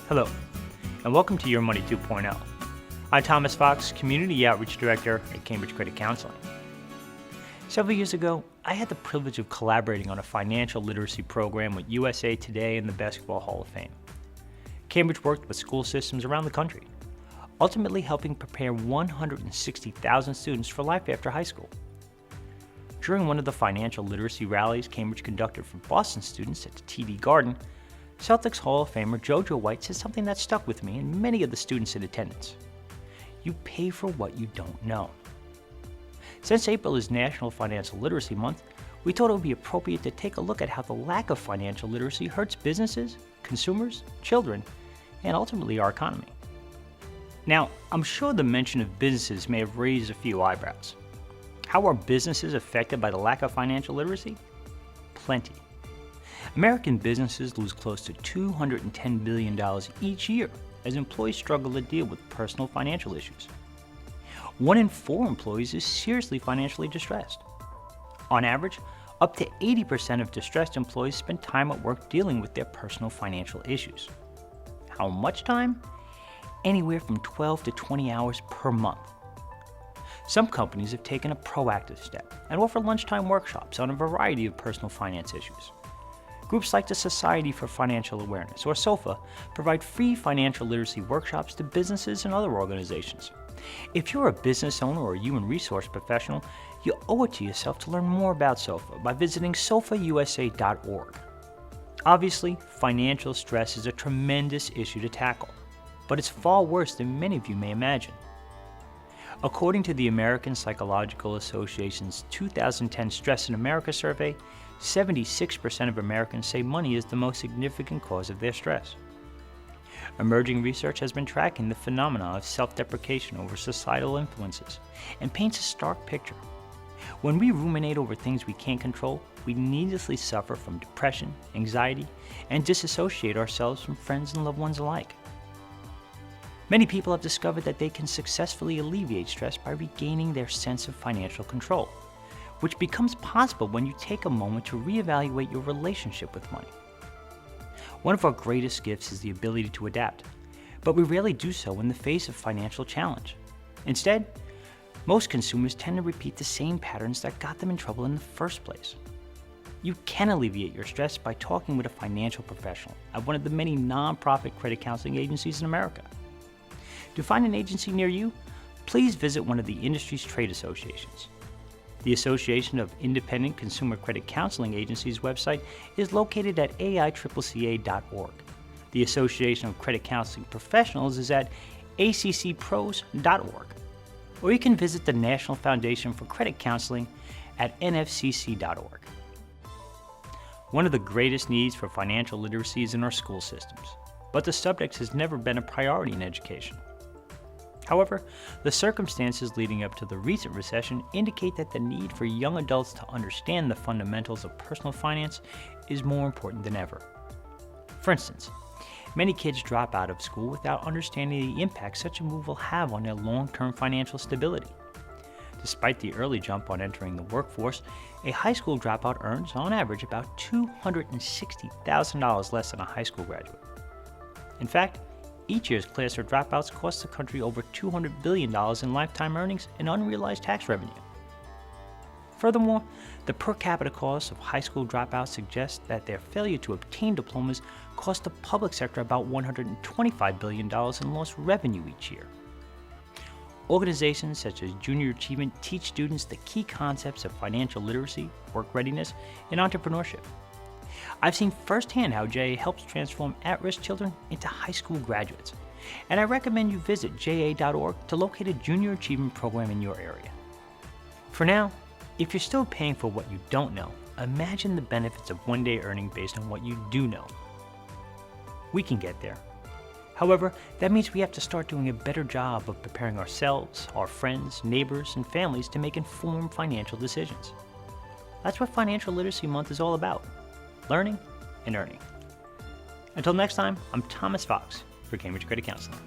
Hello, and welcome to Your Money 2.0. I'm Thomas Fox, Community Outreach Director at Cambridge Credit Counseling. Several years ago, I had the privilege of collaborating on a financial literacy program with USA Today and the Basketball Hall of Fame. Cambridge worked with school systems around the country, ultimately helping prepare 160,000 students for life after high school. During one of the financial literacy rallies Cambridge conducted for Boston students at the TD Garden, Celtics Hall of Famer JoJo White said something that stuck with me and many of the students in attendance. You pay for what you don't know. Since April is National Financial Literacy Month, we thought it would be appropriate to take a look at how the lack of financial literacy hurts businesses, consumers, children, and ultimately our economy. Now, I'm sure the mention of businesses may have raised a few eyebrows. How are businesses affected by the lack of financial literacy? Plenty. American businesses lose close to $210 billion each year as employees struggle to deal with personal financial issues. 1 in 4 employees is seriously financially distressed. On average, up to 80% of distressed employees spend time at work dealing with their personal financial issues. How much time? Anywhere from 12 to 20 hours per month. Some companies have taken a proactive step and offer lunchtime workshops on a variety of personal finance issues. Groups like the Society for Financial Awareness, or SOFA, provide free financial literacy workshops to businesses and other organizations. If you're a business owner or a human resource professional, you owe it to yourself to learn more about SOFA by visiting sofausa.org. Obviously, financial stress is a tremendous issue to tackle, but it's far worse than many of you may imagine. According to the American Psychological Association's 2010 Stress in America survey, 76% of Americans say money is the most significant cause of their stress. Emerging research has been tracking the phenomena of self-deprecation over societal influences and paints a stark picture. When we ruminate over things we can't control, we needlessly suffer from depression, anxiety, and disassociate ourselves from friends and loved ones alike. Many people have discovered that they can successfully alleviate stress by regaining their sense of financial control, which becomes possible when you take a moment to reevaluate your relationship with money. One of our greatest gifts is the ability to adapt, but we rarely do so in the face of financial challenge. Instead, most consumers tend to repeat the same patterns that got them in trouble in the first place. You can alleviate your stress by talking with a financial professional at one of the many nonprofit credit counseling agencies in America. To find an agency near you, please visit one of the industry's trade associations. The Association of Independent Consumer Credit Counseling Agencies website is located at AICCA.org. The Association of Credit Counseling Professionals is at ACCPros.org. Or you can visit the National Foundation for Credit Counseling at NFCC.org. One of the greatest needs for financial literacy is in our school systems, but the subject has never been a priority in education. However, the circumstances leading up to the recent recession indicate that the need for young adults to understand the fundamentals of personal finance is more important than ever. For instance, many kids drop out of school without understanding the impact such a move will have on their long-term financial stability. Despite the early jump on entering the workforce, a high school dropout earns, on average, about $260,000 less than a high school graduate. In fact, each year's class of dropouts costs the country over $200 billion in lifetime earnings and unrealized tax revenue. Furthermore, the per capita cost of high school dropouts suggests that their failure to obtain diplomas cost the public sector about $125 billion in lost revenue each year. Organizations such as Junior Achievement teach students the key concepts of financial literacy, work readiness, and entrepreneurship. I've seen firsthand how JA helps transform at-risk children into high school graduates, and I recommend you visit ja.org to locate a Junior Achievement program in your area. For now, if you're still paying for what you don't know, imagine the benefits of one-day earning based on what you do know. We can get there. However, that means we have to start doing a better job of preparing ourselves, our friends, neighbors, and families to make informed financial decisions. That's what Financial Literacy Month is all about. Learning and earning. Until next time, I'm Thomas Fox for Cambridge Credit Counseling.